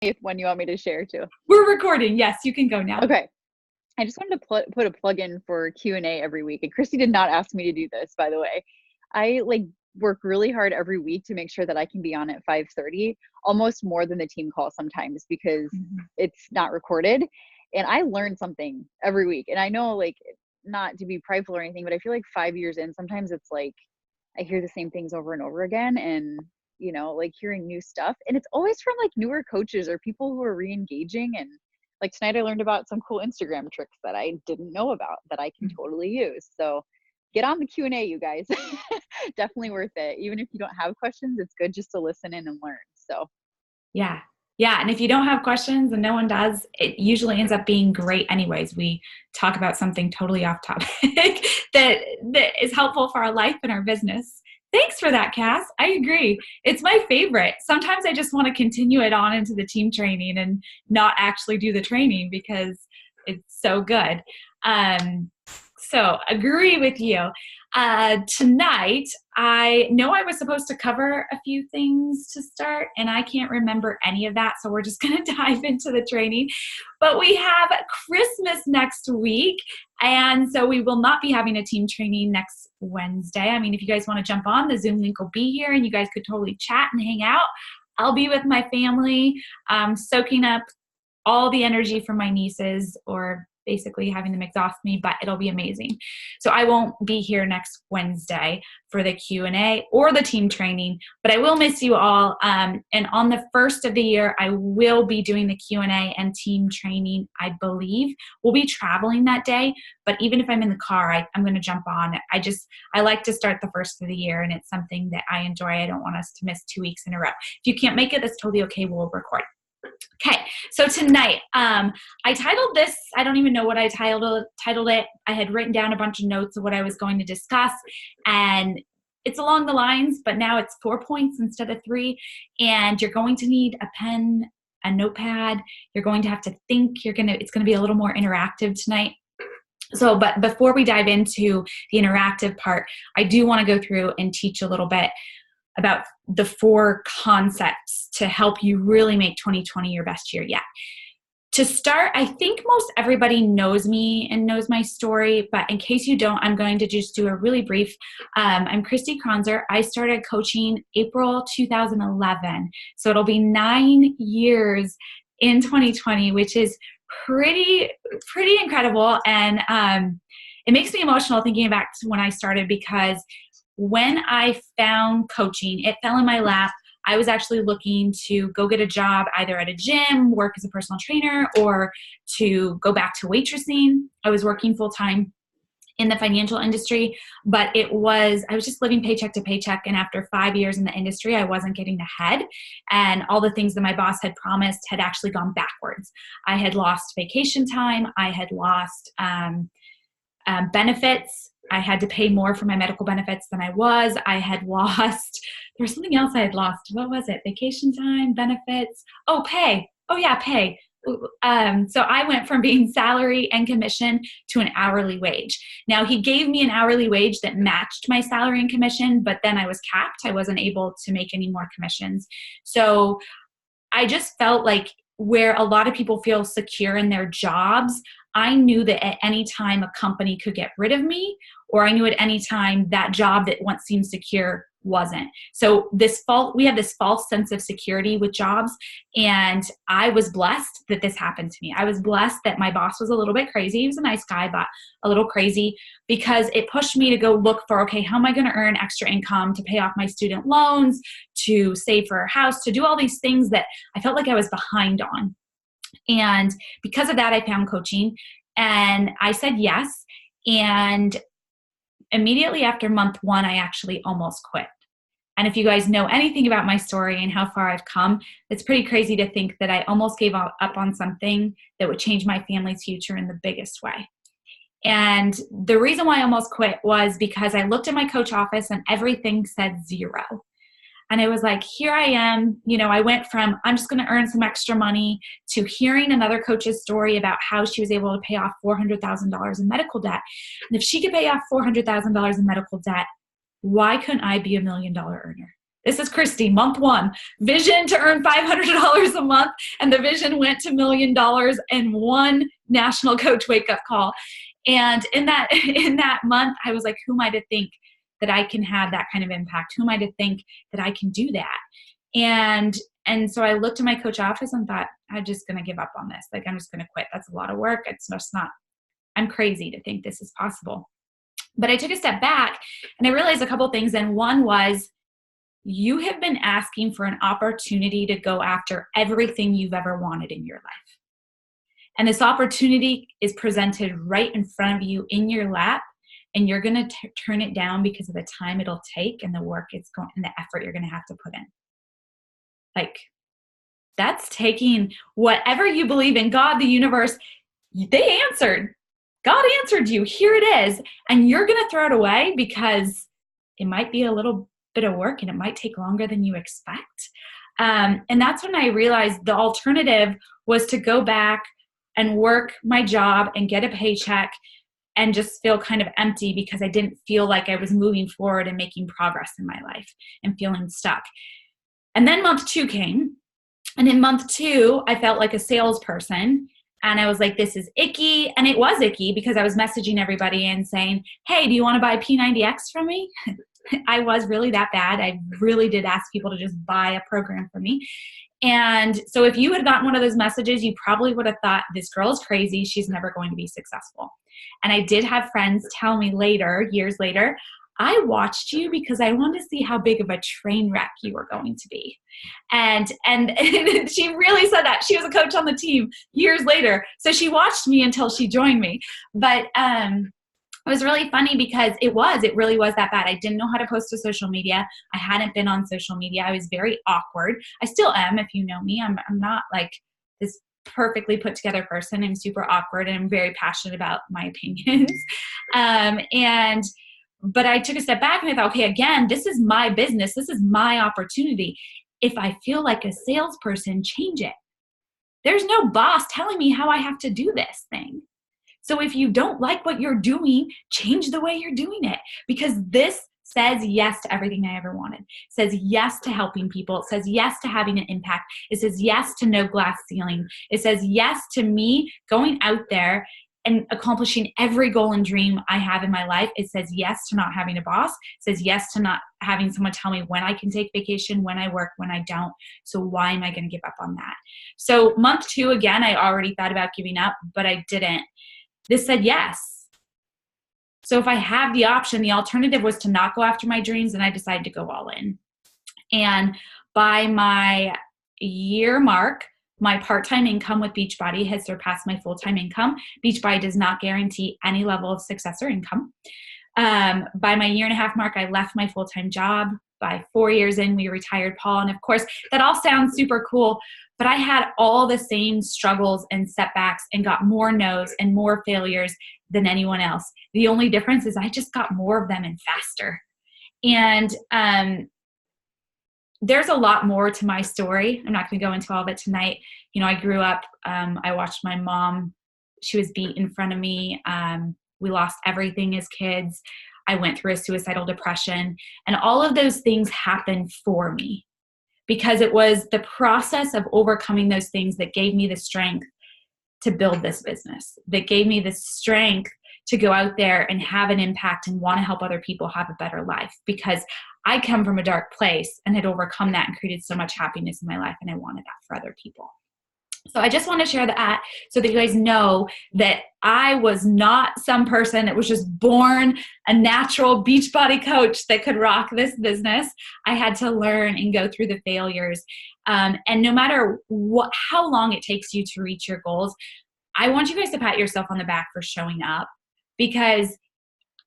if when you want me to share too. We're recording. Yes, you can go now. Okay. I just wanted to put a plug in for Q&A every week. And Christy did not ask me to do this, by the way. I work really hard every week to make sure that I can be on at 5:30, almost more than the team call sometimes because it's not recorded. And I learn something every week. And I know not to be prideful or anything, but I feel like 5 years in, sometimes it's like I hear the same things over and over again, and hearing new stuff. And it's always from newer coaches or people who are re-engaging. And tonight I learned about some cool Instagram tricks that I didn't know about that I can totally use. So get on the Q&A, you guys. Definitely worth it. Even if you don't have questions, it's good just to listen in and learn. So yeah. And if you don't have questions and no one does, it usually ends up being great anyways. We talk about something totally off topic that is helpful for our life and our business. Thanks for that, Cass. I agree. It's my favorite. Sometimes I just want to continue it on into the team training and not actually do the training because it's so good. So agree with you. Tonight, I know I was supposed to cover a few things to start, and I can't remember any of that, so we're just going to dive into the training. But we have Christmas next week, and so we will not be having a team training next Wednesday. I mean, if you guys want to jump on, the Zoom link will be here, and you guys could totally chat and hang out. I'll be with my family, soaking up all the energy from my nieces, or basically having them exhaust me, but it'll be amazing. So I won't be here next Wednesday for the Q&A or the team training, but I will miss you all. And on the first of the year, I will be doing the Q&A and team training, I believe. We'll be traveling that day, but even if I'm in the car, I'm going to jump on. I like to start the first of the year, and it's something that I enjoy. I don't want us to miss 2 weeks in a row. If you can't make it, that's totally okay. We'll record. Okay, so tonight, I titled this, I don't even know what I titled it. I had written down a bunch of notes of what I was going to discuss, and it's along the lines, but now it's 4 points instead of 3, and you're going to need a pen, a notepad. You're going to have to think. It's going to be a little more interactive tonight. So, but before we dive into the interactive part, I do want to go through and teach a little bit about the 4 concepts to help you really make 2020 your best year yet. To start, I think most everybody knows me and knows my story, but in case you don't, I'm going to just do a really brief. I'm Christy Kronzer. I started coaching April 2011, so it'll be 9 years in 2020, which is pretty incredible, and it makes me emotional thinking back to when I started, because when I found coaching, it fell in my lap. I was actually looking to go get a job either at a gym, work as a personal trainer, or to go back to waitressing. I was working full-time in the financial industry, but I was just living paycheck to paycheck. And after 5 years in the industry, I wasn't getting ahead. And all the things that my boss had promised had actually gone backwards. I had lost vacation time. I had lost benefits. I had to pay more for my medical benefits than I was. I had lost, there was something else I had lost. What was it? Vacation time, benefits. Oh, pay. Oh yeah, pay. So I went from being salary and commission to an hourly wage. Now he gave me an hourly wage that matched my salary and commission, but then I was capped. I wasn't able to make any more commissions. So I just felt like where a lot of people feel secure in their jobs, I knew that at any time a company could get rid of me, or I knew at any time that job that once seemed secure wasn't. So we have this false sense of security with jobs, and I was blessed that this happened to me. I was blessed that my boss was a little bit crazy. He was a nice guy, but a little crazy, because it pushed me to go look for, okay, how am I going to earn extra income to pay off my student loans, to save for a house, to do all these things that I felt like I was behind on. And because of that, I found coaching, and I said yes. And immediately after month 1, I actually almost quit. And if you guys know anything about my story and how far I've come, it's pretty crazy to think that I almost gave up on something that would change my family's future in the biggest way. And the reason why I almost quit was because I looked at my coach office and everything said 0. And it was like, here I am, I went from, I'm just going to earn some extra money, to hearing another coach's story about how she was able to pay off $400,000 in medical debt. And if she could pay off $400,000 in medical debt, why couldn't I be $1 million earner? This is Christy, month 1, vision to earn $500 a month. And the vision went to $1 million and 1 national coach wake-up call. And in that month, I was like, who am I to think that I can have that kind of impact? Who am I to think that I can do that? And so I looked at my coach office and thought, I'm just going to give up on this. Like, I'm just going to quit. That's a lot of work. It's just not, I'm crazy to think this is possible. But I took a step back and I realized a couple things. And one was, you have been asking for an opportunity to go after everything you've ever wanted in your life. And this opportunity is presented right in front of you in your lap, and you're going to turn it down because of the time it'll take and the work it's going and the effort you're going to have to put in. Like, that's taking whatever you believe in, God, the universe, they answered. God answered you. Here it is. And you're going to throw it away because it might be a little bit of work and it might take longer than you expect. And that's when I realized the alternative was to go back and work my job and get a paycheck and just feel kind of empty because I didn't feel like I was moving forward and making progress in my life and feeling stuck. And then month 2 came. And in month 2, I felt like a salesperson. And I was like, this is icky. And it was icky because I was messaging everybody and saying, hey, do you want to buy P90X from me? I was really that bad. I really did ask people to just buy a program from me. And so if you had gotten one of those messages, you probably would have thought, this girl is crazy. She's never going to be successful. And I did have friends tell me later, years later, I watched you because I wanted to see how big of a train wreck you were going to be. And she really said that. She was a coach on the team years later. So she watched me until she joined me. But it was really funny because it really was that bad. I didn't know how to post to social media. I hadn't been on social media. I was very awkward. I still am, if you know me. I'm not like this perfectly put together person. I'm super awkward and I'm very passionate about my opinions. But I took a step back and I thought, okay, again, this is my business. This is my opportunity. If I feel like a salesperson, change it. There's no boss telling me how I have to do this thing. So if you don't like what you're doing, change the way you're doing it, because this says yes to everything I ever wanted. It says yes to helping people. It says yes to having an impact. It says yes to no glass ceiling. It says yes to me going out there and accomplishing every goal and dream I have in my life. It says yes to not having a boss. It says yes to not having someone tell me when I can take vacation, when I work, when I don't. So why am I going to give up on that? So month 2, again, I already thought about giving up, but I didn't. This said yes. So if I have the option, the alternative was to not go after my dreams, and I decided to go all in. And by my year mark, my part-time income with Beachbody has surpassed my full-time income. Beachbody does not guarantee any level of success or income. By my 1.5 year mark, I left my full-time job. By 4 years in, we retired Paul. And of course, that all sounds super cool, but I had all the same struggles and setbacks and got more no's and more failures than anyone else. The only difference is I just got more of them and faster. And there's a lot more to my story. I'm not going to go into all of it tonight. You know, I grew up, I watched my mom, she was beat in front of me. We lost everything as kids. I went through a suicidal depression, and all of those things happened for me because it was the process of overcoming those things that gave me the strength to build this business, that gave me the strength to go out there and have an impact and want to help other people have a better life, because I come from a dark place and had overcome that and created so much happiness in my life, and I wanted that for other people. So I just want to share that so that you guys know that I was not some person that was just born a natural Beachbody coach that could rock this business. I had to learn and go through the failures. And no matter how long it takes you to reach your goals, I want you guys to pat yourself on the back for showing up, because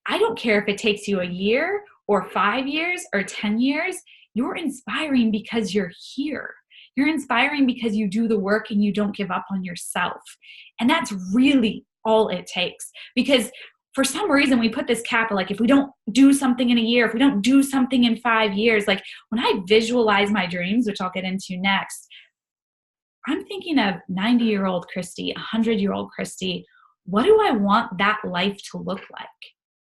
I don't care if it takes you a year or 5 years or 10 years, you're inspiring because you're here. You're inspiring because you do the work and you don't give up on yourself. And that's really all it takes. Because for some reason we put this cap of like, if we don't do something in a year, if we don't do something in 5 years, like when I visualize my dreams, which I'll get into next, I'm thinking of 90-year-old Christy, 100-year-old Christy. What do I want that life to look like?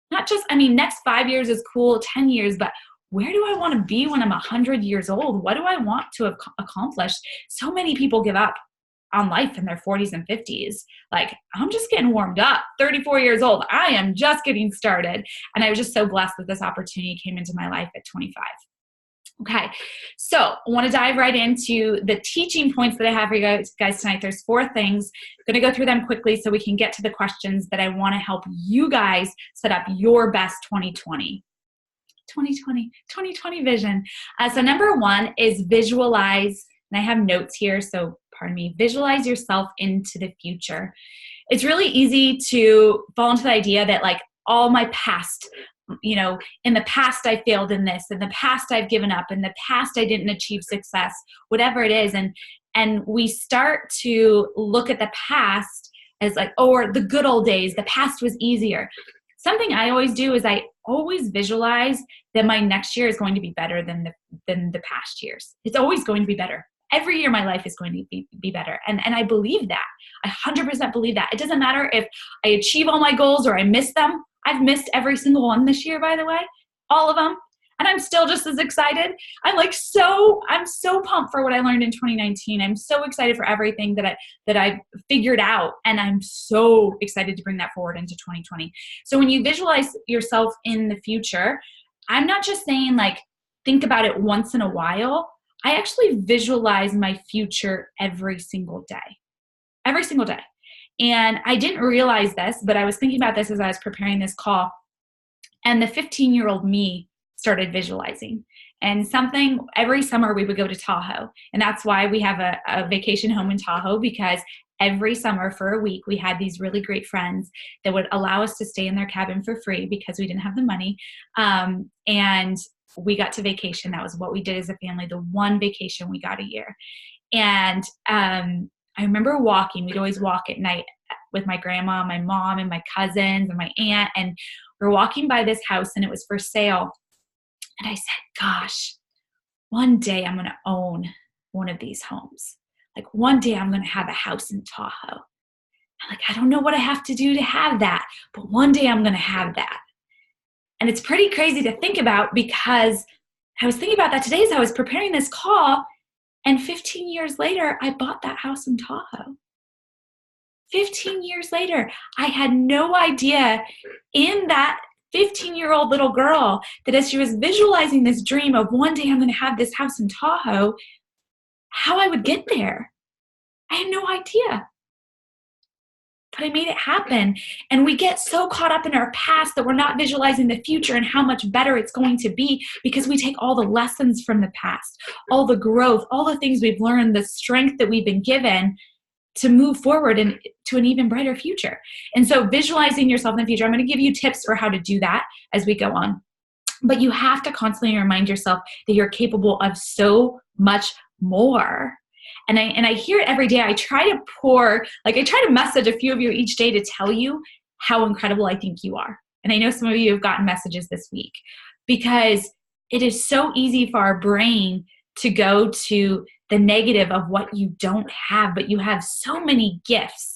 Not just, I mean, next 5 years is cool, 10 years, but where do I want to be when I'm 100 years old? What do I want to have accomplished? So many people give up on life in their 40s and 50s. Like, I'm just getting warmed up, 34 years old. I am just getting started. And I was just so blessed that this opportunity came into my life at 25. Okay, so I want to dive right into the teaching points that I have for you guys tonight. There's 4 things. I'm going to go through them quickly so we can get to the questions that I want to help you guys set up your best 2020 vision. So number 1 is visualize, and I have notes here, so pardon me, visualize yourself into the future. It's really easy to fall into the idea that like all my past, in the past I failed in this, in the past I've given up, in the past I didn't achieve success, whatever it is. And we start to look at the past as like, oh, or the good old days, the past was easier. Something I always do is I always visualize that my next year is going to be better than the past years. It's always going to be better. Every year my life is going to be better. And I believe that. I 100% believe that. It doesn't matter if I achieve all my goals or I miss them. I've missed every single one this year, by the way, all of them. And I'm still just as excited. I'm so pumped for what I learned in 2019. I'm so excited for everything that I've figured out. And I'm so excited to bring that forward into 2020. So when you visualize yourself in the future, I'm not just saying like, think about it once in a while. I actually visualize my future every single day. Every single day. And I didn't realize this, but I was thinking about this as I was preparing this call. And the 15-year-old me started visualizing. And every summer we would go to Tahoe. And that's why we have a vacation home in Tahoe, because every summer for a week, we had these really great friends that would allow us to stay in their cabin for free because we didn't have the money. And we got to vacation. That was what we did as a family, the one vacation we got a year. And I remember walking. We'd always walk at night with my grandma, my mom, and my cousins, and my aunt. And we're walking by this house, and it was for sale. And I said, gosh, one day I'm going to own one of these homes. Like one day I'm going to have a house in Tahoe. I'm like, I don't know what I have to do to have that, but one day I'm going to have that. And it's pretty crazy to think about, because I was thinking about that today as I was preparing this call. And 15 years later, I bought that house in Tahoe. 15 years later, I had no idea in that 15-year-old little girl that as she was visualizing this dream of one day I'm going to have this house in Tahoe, how I would get there. I had no idea. But I made it happen. And we get so caught up in our past that we're not visualizing the future and how much better it's going to be, because we take all the lessons from the past, all the growth, all the things we've learned, the strength that we've been given to move forward and to an even brighter future. And so visualizing yourself in the future, I'm going to give you tips for how to do that as we go on. But you have to constantly remind yourself that you're capable of so much more. And I hear it every day. I try to message a few of you each day to tell you how incredible I think you are. And I know some of you have gotten messages this week, because it is so easy for our brain to go to the negative of what you don't have, but you have so many gifts.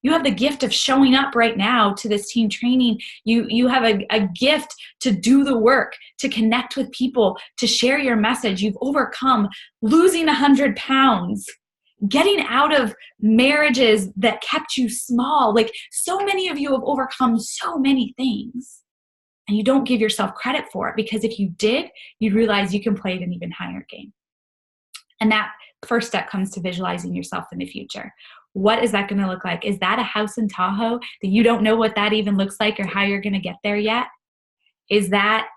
You have the gift of showing up right now to this team training. You have a gift to do the work, to connect with people, to share your message. You've overcome losing 100 pounds, getting out of marriages that kept you small. Like, so many of you have overcome so many things, and you don't give yourself credit for it, because if you did, you'd realize you can play at an even higher game. And that first step comes to visualizing yourself in the future. What is that going to look like? Is that a house in Tahoe that you don't know what that even looks like or how you're going to get there yet? Is that,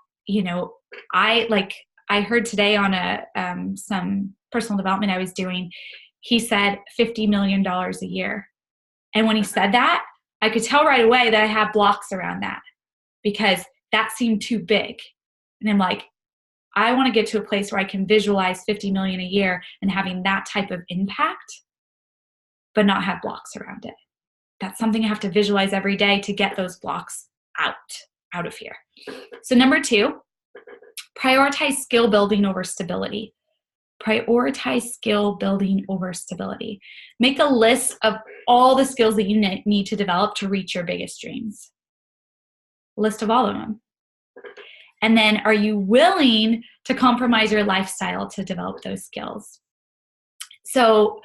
I heard today on some personal development I was doing, he said $50 million a year. And when he said that, I could tell right away that I have blocks around that, because that seemed too big. And I'm like, I want to get to a place where I can visualize 50 million a year and having that type of impact, but not have blocks around it. That's something I have to visualize every day to get those blocks out of here. So number 2, prioritize skill building over stability. Prioritize skill building over stability. Make a list of all the skills that you need to develop to reach your biggest dreams. A list of all of them. And then are you willing to compromise your lifestyle to develop those skills? So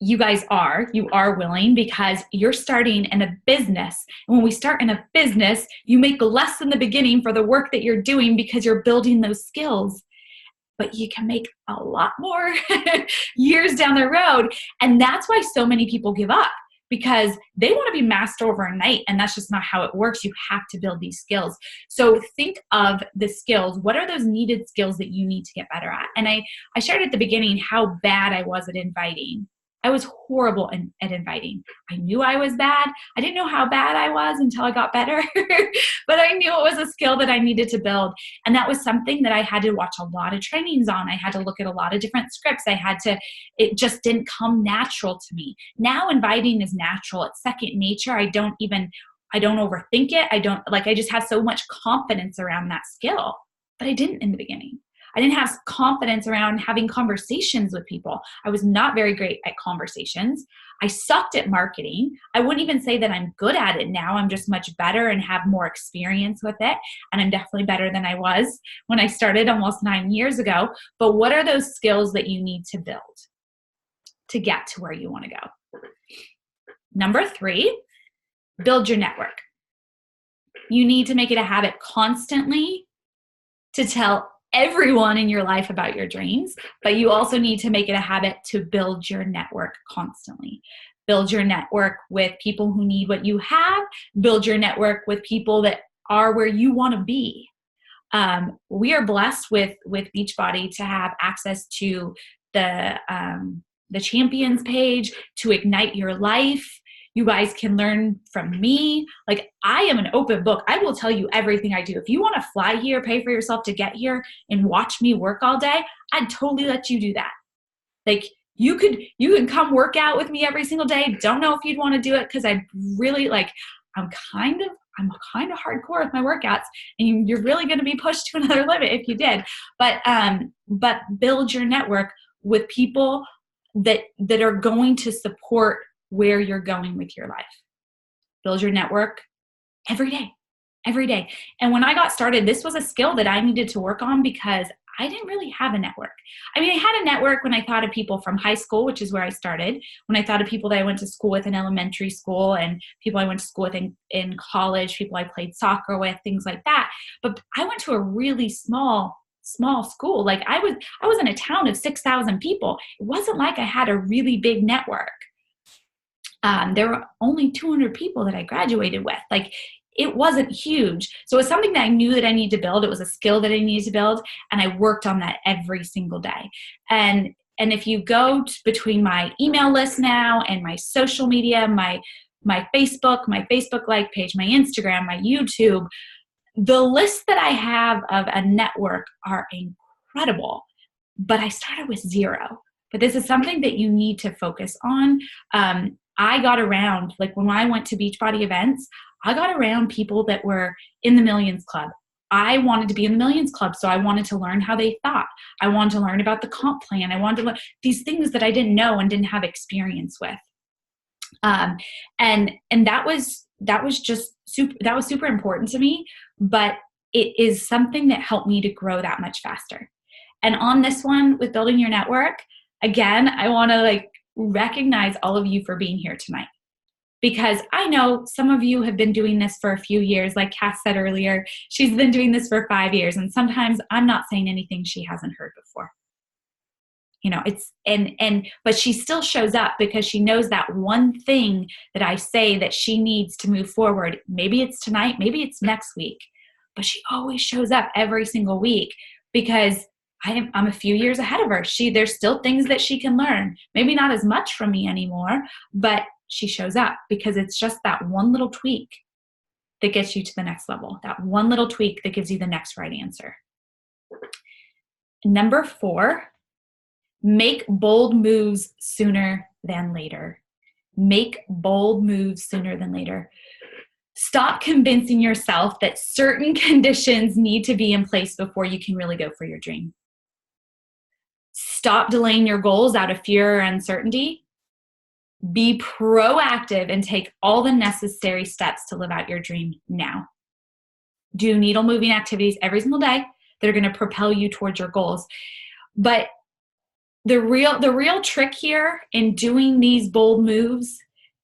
you are willing, because you're starting in a business. And when we start in a business, you make less in the beginning for the work that you're doing because you're building those skills. But you can make a lot more years down the road. And that's why so many people give up, because they want to be master overnight. And that's just not how it works. You have to build these skills. So think of the skills. What are those needed skills that you need to get better at? And I shared at the beginning how bad I was at inviting. I was horrible at inviting. I knew I was bad. I didn't know how bad I was until I got better, but I knew it was a skill that I needed to build. And that was something that I had to watch a lot of trainings on. I had to look at a lot of different scripts. It just didn't come natural to me. Now inviting is natural. It's second nature. I don't overthink it. I just have so much confidence around that skill, but I didn't in the beginning. I didn't have confidence around having conversations with people. I was not very great at conversations. I sucked at marketing. I wouldn't even say that I'm good at it now. I'm just much better and have more experience with it. And I'm definitely better than I was when I started almost 9 years ago. But what are those skills that you need to build to get to where you want to go? Number 3, build your network. You need to make it a habit constantly to tell everyone in your life about your dreams, but you also need to make it a habit to build your network constantly. Build your network with people who need what you have. Build your network with people that are where you want to be. We are blessed with Beachbody to have access to the champions page, to ignite your life. You guys can learn from me. Like, I am an open book. I will tell you everything I do. If you want to fly here, pay for yourself to get here and watch me work all day, I'd totally let you do that. Like, you can come work out with me every single day. Don't know if you'd want to do it, because I really I'm kind of hardcore with my workouts, and you're really going to be pushed to another limit if you did. But build your network with people that are going to support where you're going with your life. Build your network every day. And when I got started, this was a skill that I needed to work on, because I didn't really have a network. I mean, I had a network when I thought of people from high school, which is where I started, when I thought of people that I went to school with in elementary school, and people I went to school with in college, people I played soccer with, things like that. But I went to a really small school. Like, I was in a town of 6,000 people. It wasn't like I had a really big network. There were only 200 people that I graduated with. Like, it wasn't huge. So it was something that I knew that I needed to build. It was a skill that I needed to build. And I worked on that every single day. And if you go between my email list now and my social media, my Facebook like page, my Instagram, my YouTube, the lists that I have of a network are incredible. But I started with 0. But this is something that you need to focus on. I got around, like, when I went to Beachbody events, I got around people that were in the Millions Club. I wanted to be in the Millions Club, so I wanted to learn how they thought. I wanted to learn about the comp plan. I wanted to learn these things that I didn't know and didn't have experience with. And that was super important to me, but it is something that helped me to grow that much faster. And on this one with building your network, again, I want to recognize all of you for being here tonight, because I know some of you have been doing this for a few years. Like Cass said earlier, she's been doing this for 5 years, and sometimes I'm not saying anything she hasn't heard before. But she still shows up because she knows that one thing that I say that she needs to move forward. Maybe it's tonight, maybe it's next week, but she always shows up every single week, because I'm a few years ahead of her. There's still things that she can learn. Maybe not as much from me anymore, but she shows up because it's just that one little tweak that gets you to the next level. That one little tweak that gives you the next right answer. Number 4, make bold moves sooner than later. Make bold moves sooner than later. Stop convincing yourself that certain conditions need to be in place before you can really go for your dream. Stop delaying your goals out of fear or uncertainty. Be proactive and take all the necessary steps to live out your dream now. Do needle moving activities every single day that are going to propel you towards your goals. But the real trick here in doing these bold moves,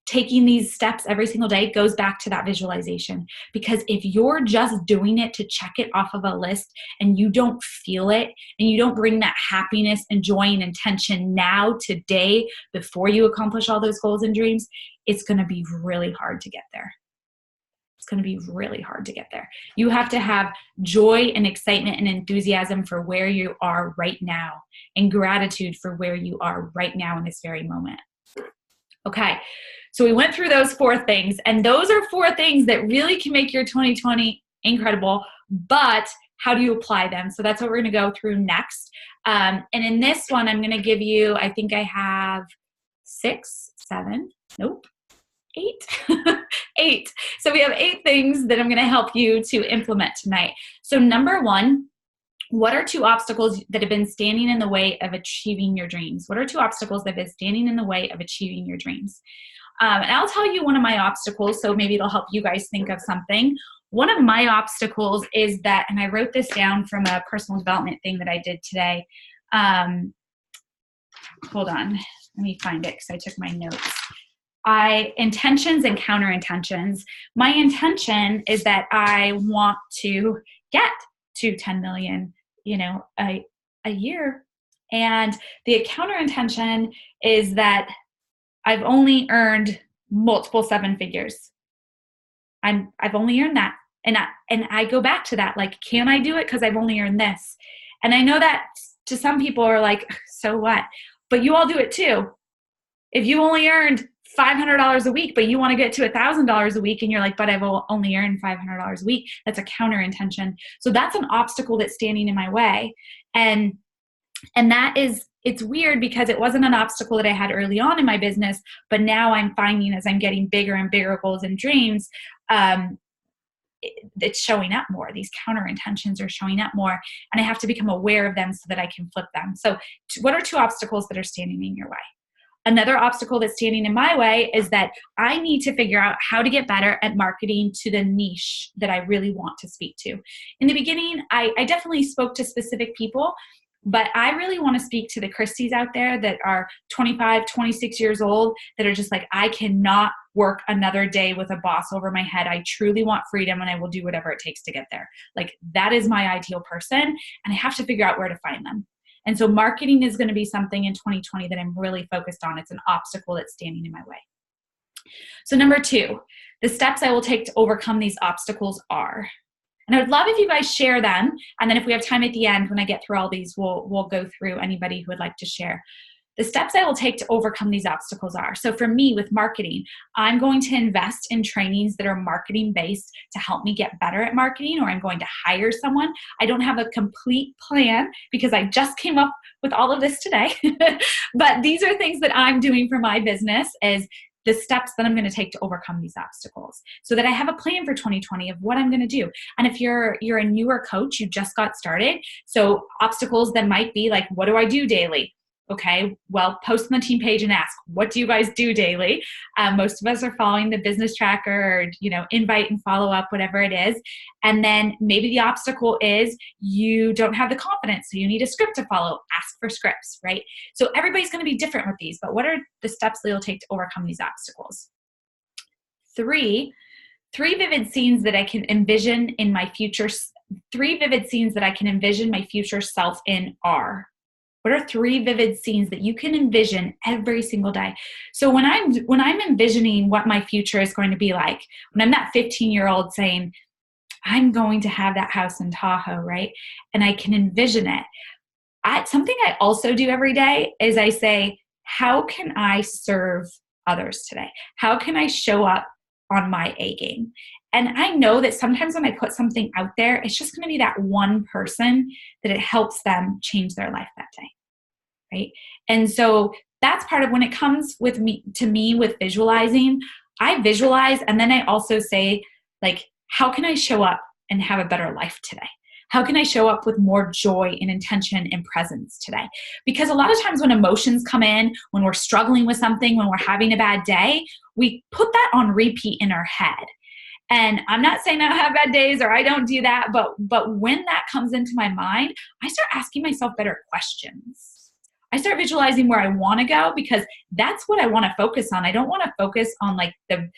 taking these steps every single day, goes back to that visualization. Because if you're just doing it to check it off of a list and you don't feel it and you don't bring that happiness and joy and intention now, today, before you accomplish all those goals and dreams, it's going to be really hard to get there. It's going to be really hard to get there. You have to have joy and excitement and enthusiasm for where you are right now, and gratitude for where you are right now in this very moment. Okay, so we went through those 4 things, and those are 4 things that really can make your 2020 incredible, but how do you apply them? So that's what we're going to go through next. And in this one, I'm going to give you, I think I have 8. 8. So we have 8 things that I'm going to help you to implement tonight. So number 1, what are 2 obstacles that have been standing in the way of achieving your dreams? What are 2 obstacles that have been standing in the way of achieving your dreams? And I'll tell you one of my obstacles, so maybe it'll help you guys think of something. One of my obstacles is that, and I wrote this down from a personal development thing that I did today. Hold on, let me find it because I took my notes. Intentions and counter intentions. My intention is that I want to get to 10 million, a year. And the counter intention is that I've only earned multiple 7 figures. I've only earned that. And I go back to that, like, can I do it? Because I've only earned this. And I know that to some people are like, so what? But you all do it too. If you only earned $500 a week, but you want to get to $1,000 a week, and you're like, but I've only earned $500 a week, that's a counter intention. So that's an obstacle that's standing in my way. And that is, it's weird because it wasn't an obstacle that I had early on in my business, but now I'm finding as I'm getting bigger and bigger goals and dreams, it's showing up more. These counter intentions are showing up more, and I have to become aware of them so that I can flip them. So what are 2 obstacles that are standing in your way? Another obstacle that's standing in my way is that I need to figure out how to get better at marketing to the niche that I really want to speak to. In the beginning, I definitely spoke to specific people, but I really want to speak to the Christies out there that are 25, 26 years old that are just like, I cannot work another day with a boss over my head. I truly want freedom, and I will do whatever it takes to get there. Like, that is my ideal person, and I have to figure out where to find them. And so marketing is going to be something in 2020 that I'm really focused on. It's an obstacle that's standing in my way. So number 2, the steps I will take to overcome these obstacles are, and I would love if you guys share them. And then if we have time at the end, when I get through all these, we'll go through anybody who would like to share. The steps I will take to overcome these obstacles are, so for me with marketing, I'm going to invest in trainings that are marketing based to help me get better at marketing, or I'm going to hire someone. I don't have a complete plan because I just came up with all of this today. But these are things that I'm doing for my business as the steps that I'm going to take to overcome these obstacles, so that I have a plan for 2020 of what I'm going to do. And if you're a newer coach, you just got started, so obstacles that might be like, what do I do daily? Okay, well, post on the team page and ask, what do you guys do daily? Most of us are following the business tracker, or, invite and follow up, whatever it is. And then maybe the obstacle is you don't have the confidence, so you need a script to follow. Ask for scripts, right? So everybody's going to be different with these, but what are the steps that you'll take to overcome these obstacles? 3 vivid scenes that I can envision in my future. 3 vivid scenes that I can envision my future self in are. What are 3 vivid scenes that you can envision every single day? So when I'm envisioning what my future is going to be like, when I'm that 15-year-old saying, I'm going to have that house in Tahoe, right? And I can envision it. Something I also do every day is I say, how can I serve others today? How can I show up on my A game? And I know that sometimes when I put something out there, it's just going to be that one person that it helps them change their life that day, right? And so that's part of when it comes with me with visualizing. I visualize, and then I also say, like, how can I show up and have a better life today? How can I show up with more joy and intention and presence today? Because a lot of times when emotions come in, when we're struggling with something, when we're having a bad day, we put that on repeat in our head. And I'm not saying I don't have bad days or I don't do that, but when that comes into my mind, I start asking myself better questions. I start visualizing where I want to go, because that's what I want to focus on. I don't want to focus on like the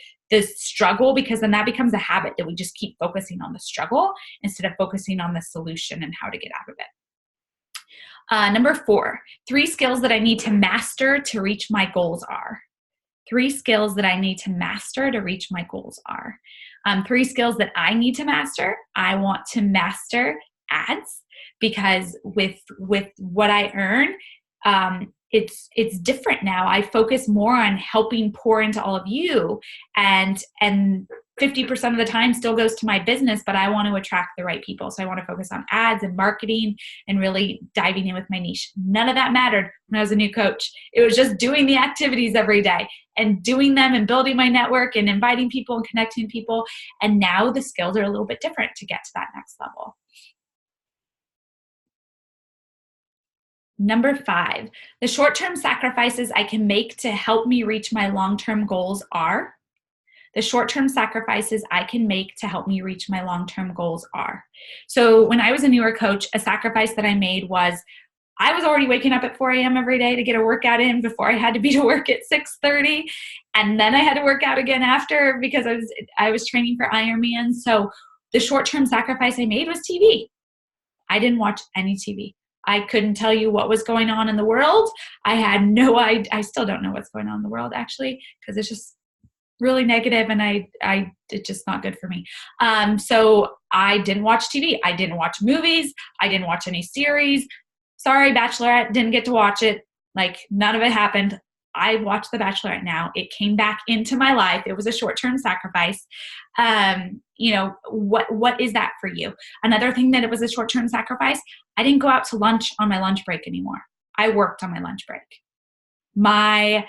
struggle, because then that becomes a habit that we just keep focusing on the struggle instead of focusing on the solution and how to get out of it. Number 4, 3 skills that I need to master to reach my goals are. 3 skills that I need to master to reach my goals are. 3 skills that I need to master. I want to master ads, because with what I earn, it's different now. I focus more on helping pour into all of you, and 50% of the time still goes to my business, but I want to attract the right people. So I want to focus on ads and marketing and really diving in with my niche. None of that mattered when I was a new coach. It was just doing the activities every day and doing them and building my network and inviting people and connecting people. And now the skills are a little bit different to get to that next level. Number 5, the short-term sacrifices I can make to help me reach my long-term goals are. The short-term sacrifices I can make to help me reach my long-term goals are. So when I was a newer coach, a sacrifice that I made was I was already waking up at 4 a.m. every day to get a workout in before I had to be to work at 6:30. And then I had to work out again after, because I was training for Ironman. So the short-term sacrifice I made was TV. I didn't watch any TV. I couldn't tell you what was going on in the world. I had no idea. I still don't know what's going on in the world, actually, because it's just really negative, and it's just not good for me. So I didn't watch TV. I didn't watch movies. I didn't watch any series. Sorry, Bachelorette, didn't get to watch it. Like, none of it happened. I watch The Bachelorette now. It came back into my life. It was a short-term sacrifice. What is that for you? Another thing that it was a short-term sacrifice, I didn't go out to lunch on my lunch break anymore. I worked on my lunch break. My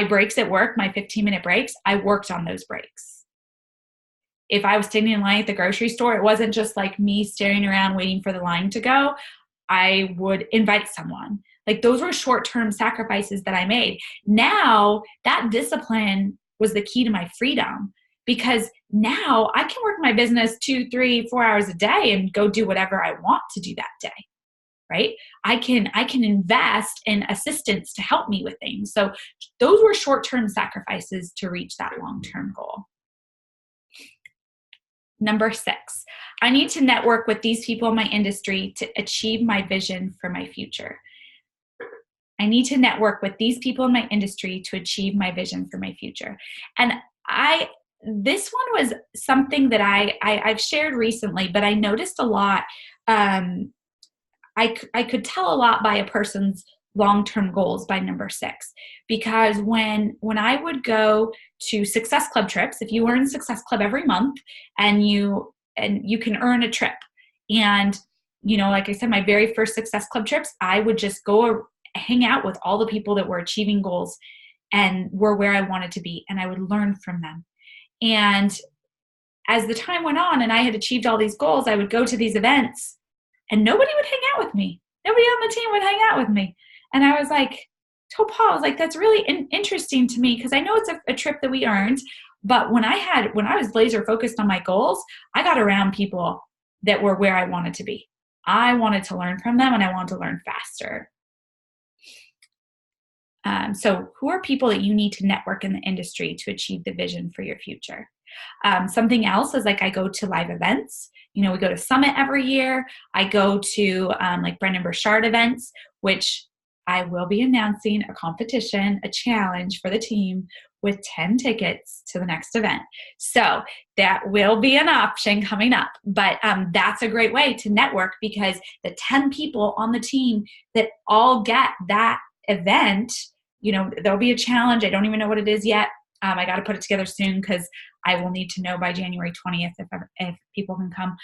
breaks at work, my 15-minute breaks, I worked on those breaks. If I was standing in line at the grocery store, it wasn't just like me staring around waiting for the line to go. I would invite someone. Like, those were short-term sacrifices that I made. Now, that discipline was the key to my freedom, because now I can work my business 2, 3, 4 hours a day and go do whatever I want to do that day. Right? I can invest in assistants to help me with things. So those were short-term sacrifices to reach that long-term goal. Number 6, I need to network with these people in my industry to achieve my vision for my future. I need to network with these people in my industry to achieve my vision for my future. And this one was something that I've shared recently, but I noticed a lot. I could tell a lot by a person's long-term goals by number 6, because when I would go to Success Club trips, if you were in Success Club every month and you can earn a trip, and like I said, my very first Success Club trips, I would just go hang out with all the people that were achieving goals and were where I wanted to be, and I would learn from them. And as the time went on and I had achieved all these goals, I would go to these events and nobody would hang out with me. Nobody on the team would hang out with me. And I was like, told Paul, I was like, that's really interesting to me, because I know it's a trip that we earned, but when I was laser focused on my goals, I got around people that were where I wanted to be. I wanted to learn from them, and I wanted to learn faster. So who are people that you need to network in the industry to achieve the vision for your future? Something else is, like, I go to live events. We go to Summit every year. I go to like Brendon Burchard events, which I will be announcing a competition, a challenge for the team with 10 tickets to the next event. So that will be an option coming up. But that's a great way to network, because the 10 people on the team that all get that event, there'll be a challenge. I don't even know what it is yet. I got to put it together soon, because I will need to know by January 20th if people can come.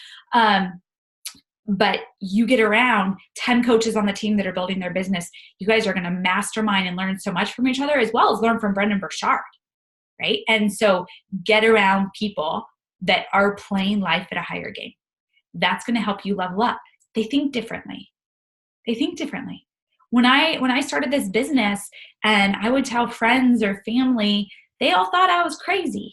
But you get around 10 coaches on the team that are building their business. You guys are going to mastermind and learn so much from each other, as well as learn from Brendon Burchard, right? And so get around people that are playing life at a higher game. That's going to help you level up. They think differently. When I started this business and I would tell friends or family, they all thought I was crazy.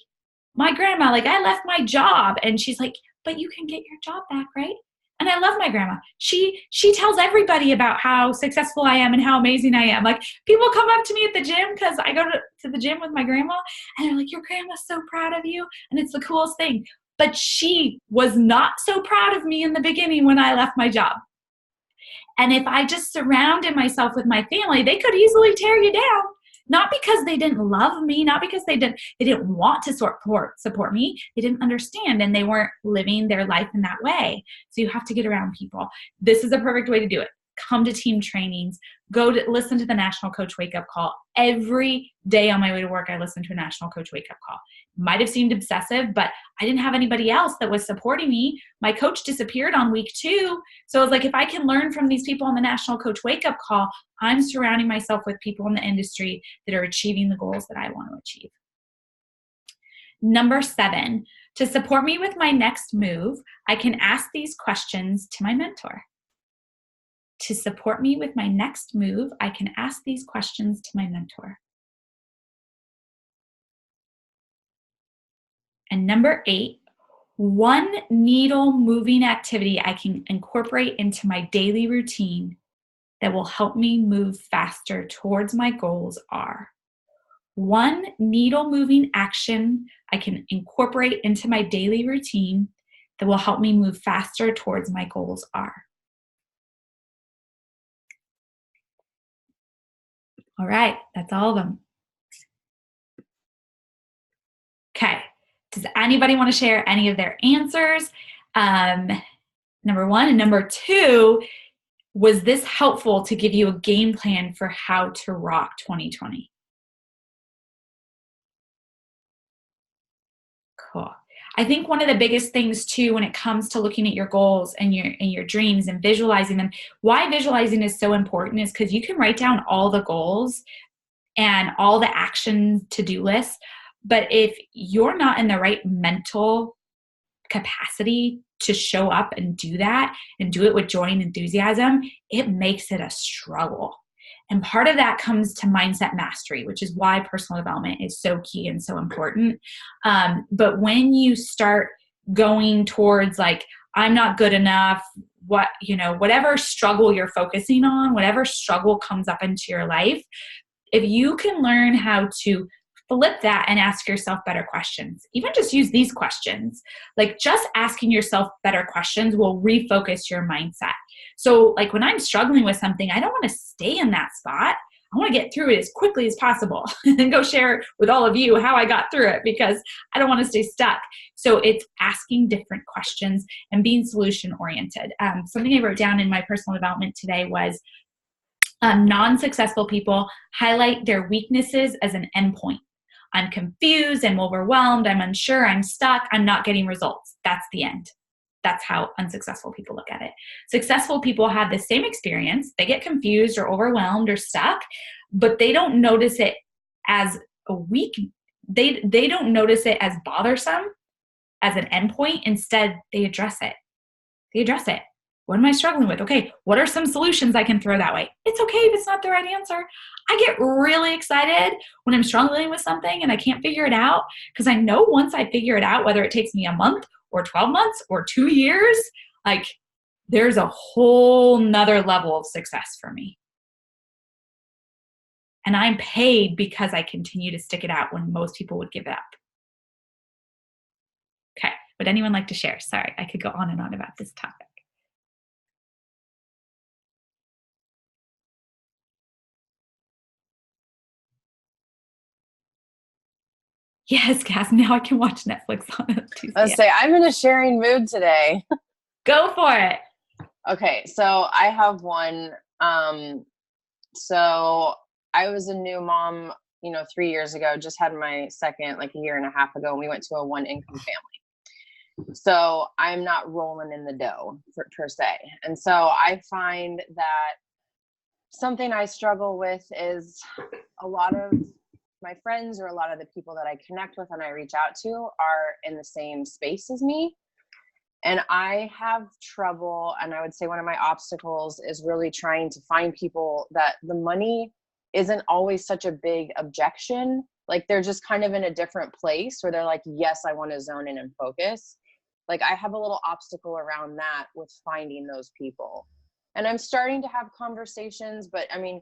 my grandma, like I left my job. And she's like, but you can get your job back, right? And I love my grandma. She tells everybody about how successful I am and how amazing I am. Like people come up to me at the gym because I go to the gym with my grandma and they're like, your grandma's so proud of you. And it's the coolest thing. But she was not so proud of me in the beginning when I left my job. And if I just surrounded myself with my family, they could easily tear you down. Not because they didn't love me, not because they didn't want to support me. They didn't understand and they weren't living their life in that way. So you have to get around people. This is a perfect way to do it. Come to team trainings, go to listen to the National Coach Wake Up Call. Every day on my way to work, I listen to a National Coach Wake Up Call. Might have seemed obsessive, but I didn't have anybody else that was supporting me. My coach disappeared on week 2. So I was like, if I can learn from these people on the National Coach Wake Up Call, I'm surrounding myself with people in the industry that are achieving the goals that I want to achieve. Number 7, to support me with my next move, I can ask these questions to my mentor. To support me with my next move, I can ask these questions to my mentor. And number 8, one needle moving activity I can incorporate into my daily routine that will help me move faster towards my goals are. One needle moving action I can incorporate into my daily routine that will help me move faster towards my goals are. All right, that's all of them. Okay, does anybody want to share any of their answers? Number 1 and number 2, was this helpful to give you a game plan for how to rock 2020? Cool. I think one of the biggest things too when it comes to looking at your goals and your dreams and visualizing them, why visualizing is so important is because you can write down all the goals and all the action to-do lists, but if you're not in the right mental capacity to show up and do that and do it with joy and enthusiasm, it makes it a struggle. And part of that comes to mindset mastery, which is why personal development is so key and so important. But when you start going towards like, I'm not good enough, whatever struggle you're focusing on, whatever struggle comes up into your life, if you can learn how to flip that and ask yourself better questions, even just use these questions, like just asking yourself better questions will refocus your mindset. So like when I'm struggling with something, I don't want to stay in that spot. I want to get through it as quickly as possible and go share with all of you how I got through it because I don't want to stay stuck. So it's asking different questions and being solution oriented. Something I wrote down in my personal development today was non-successful people highlight their weaknesses as an endpoint. I'm confused, I'm overwhelmed, I'm unsure, I'm stuck, I'm not getting results. That's the end. That's how unsuccessful people look at it. Successful people have the same experience. They get confused or overwhelmed or stuck, but they don't notice it as a weak. They don't notice it as bothersome, as an endpoint. Instead, they address it. What am I struggling with? Okay, what are some solutions I can throw that way? It's okay if it's not the right answer. I get really excited when I'm struggling with something and I can't figure it out because I know once I figure it out, whether it takes me a month or 12 months or 2 years, like there's a whole nother level of success for me. And I'm paid because I continue to stick it out when most people would give up. Okay, would anyone like to share? Sorry, I could go on and on about this topic. Yes, Cass, now I can watch Netflix on a Tuesday. Let's say I'm in a sharing mood today. Go for it. Okay, so I have one. So I was a new mom, 3 years ago, just had my second like a year and a half ago, and we went to a 1-income family. So I'm not rolling in the dough per se. And so I find that something I struggle with is a lot of my friends or a lot of the people that I connect with and I reach out to are in the same space as me. And I have trouble, and I would say one of my obstacles is really trying to find people that the money isn't always such a big objection. Like they're just kind of in a different place where they're like, yes, I want to zone in and focus. Like I have a little obstacle around that with finding those people. And I'm starting to have conversations, but I mean,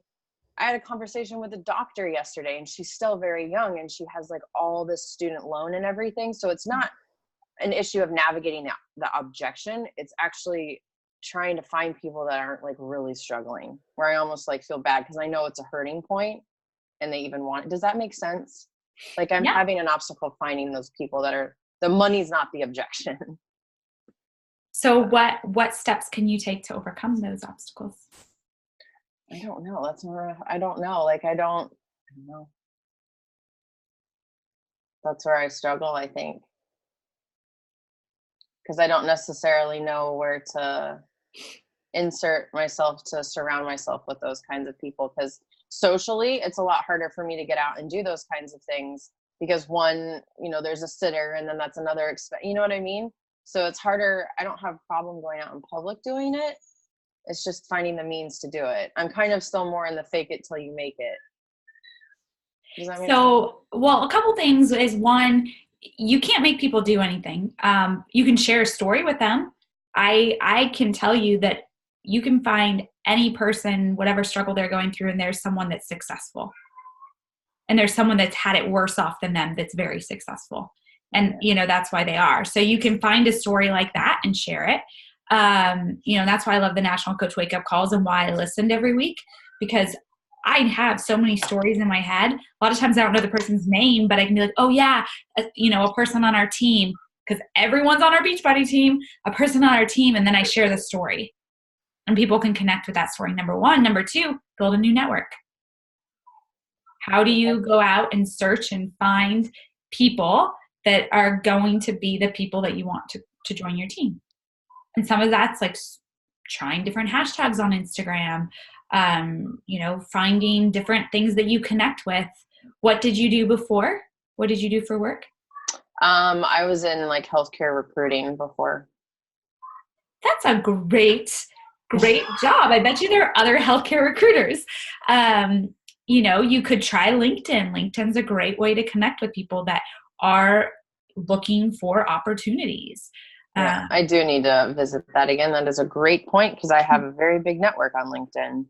I had a conversation with a doctor yesterday, and she's still very young, and she has like all this student loan and everything. So it's not an issue of navigating the objection. It's actually trying to find people that aren't like really struggling, where I almost like feel bad because I know it's a hurting point and they even want it. Does that make sense? Like I'm having an obstacle finding those people that are, the money's not the objection. So what steps can you take to overcome those obstacles? I don't know. I don't know. Like, I don't know. That's where I struggle, I think. Because I don't necessarily know where to insert myself to surround myself with those kinds of people. Because socially, it's a lot harder for me to get out and do those kinds of things. Because one, there's a sitter, and then that's another you know what I mean? So it's harder. I don't have a problem going out in public doing it. It's just finding the means to do it. I'm kind of still more in the fake it till you make it. Does that make sense? Well, a couple things is, one, you can't make people do anything. You can share a story with them. I can tell you that you can find any person, whatever struggle they're going through, and there's someone that's successful. And there's someone that's had it worse off than them that's very successful. And, that's why they are. So you can find a story like that and share it. That's why I love the National Coach Wake Up Calls and why I listened every week, because I have so many stories in my head. A lot of times I don't know the person's name, but I can be like, oh yeah, a person on our team, because everyone's on our Beachbody team, a person on our team. And then I share the story and people can connect with that story. Number one. Number two, build a new network. How do you go out and search and find people that are going to be the people that you want to join your team? And some of that's like trying different hashtags on Instagram, finding different things that you connect with. What did you do before? What did you do for work? I was in like healthcare recruiting before. That's a great job. I bet you there are other healthcare recruiters. You could try LinkedIn. LinkedIn's a great way to connect with people that are looking for opportunities. Yeah, I do need to visit that again. That is a great point, because I have a very big network on LinkedIn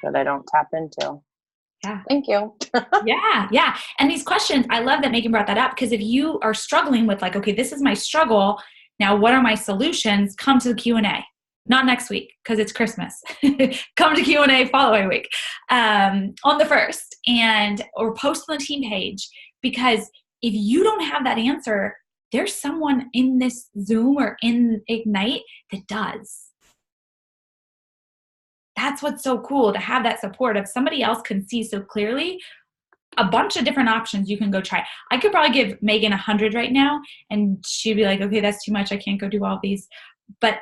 that I don't tap into. Yeah. Thank you. Yeah. And these questions, I love that Megan brought that up, because if you are struggling with like, okay, this is my struggle. Now, what are my solutions? Come to the Q&A. Not next week, because it's Christmas. Come to Q&A following week on the 1st, or post on the team page, because if you don't have that answer, there's someone in this Zoom or in Ignite that does. That's what's so cool, to have that support of somebody else can see so clearly a bunch of different options you can go try. I could probably give Megan 100 right now, and she'd be like, okay, that's too much. I can't go do all these. But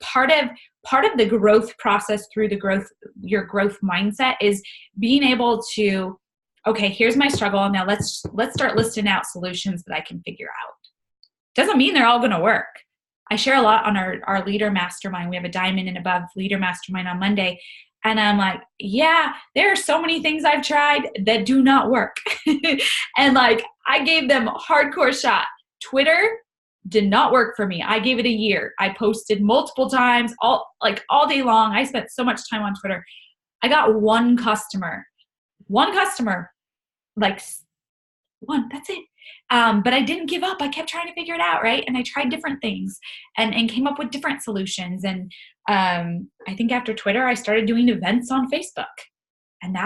part of the growth process through your growth mindset is being able to, okay, here's my struggle. Now let's start listing out solutions that I can figure out. Doesn't mean they're all going to work. I share a lot on our leader mastermind. We have a diamond and above leader mastermind on Monday. And I'm like, yeah, there are so many things I've tried that do not work. And like, I gave them a hardcore shot. Twitter did not work for me. I gave it a year. I posted multiple times, all day long. I spent so much time on Twitter. I got one customer, like one, that's it. But I didn't give up. I kept trying to figure it out, right? And I tried different things and came up with different solutions. And I think after Twitter, I started doing events on Facebook. And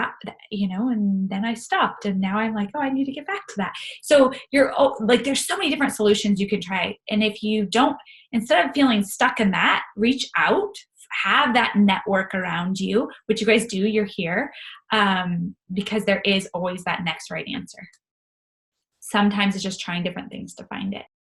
and then I stopped. And now I'm like, oh, I need to get back to that. So there's so many different solutions you can try. And if you don't, instead of feeling stuck in that, reach out, have that network around you, which you guys do, you're here, because there is always that next right answer. Sometimes it's just trying different things to find it.